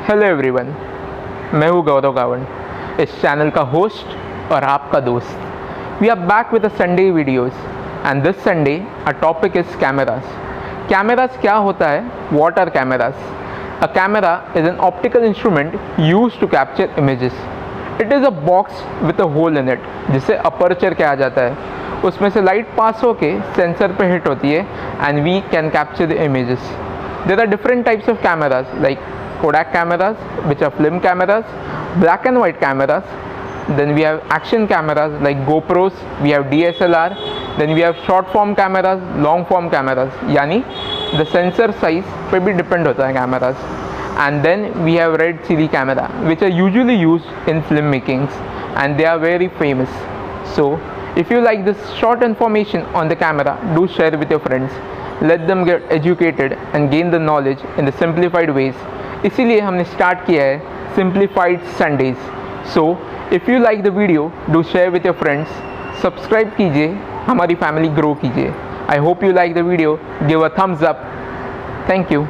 Hello everyone, मैं हूँ गौरव गावंड, इस चैनल का होस्ट और आपका दोस्त। We are back with the Sunday videos and this Sunday our topic is cameras. Cameras क्या होता है? What are cameras? A camera is an optical instrument used to capture images. It is a box with a hole in it, जिसे aperture कहा जाता है। उसमें से light pass होके सेंसर पे हिट होती है and we can capture the images. There are different types of cameras like Kodak cameras, which are film cameras, black and white cameras. Then we have action cameras like GoPros, we have DSLR, then we have short form cameras, long form cameras. यानी the sensor size पे भी depend होता है cameras. And then we have red CD camera, which are usually used in film makings, and they are very famous. So if you like this short information on the camera, do share with your friends. Let them get educated and gain the knowledge in the simplified ways. इसीलिए हमने start किया है simplified Sundays. So if you like the video, do share with your friends. Subscribe कीजिए, हमारी family grow कीजिए. I hope you like the video. Give a thumbs up. Thank you.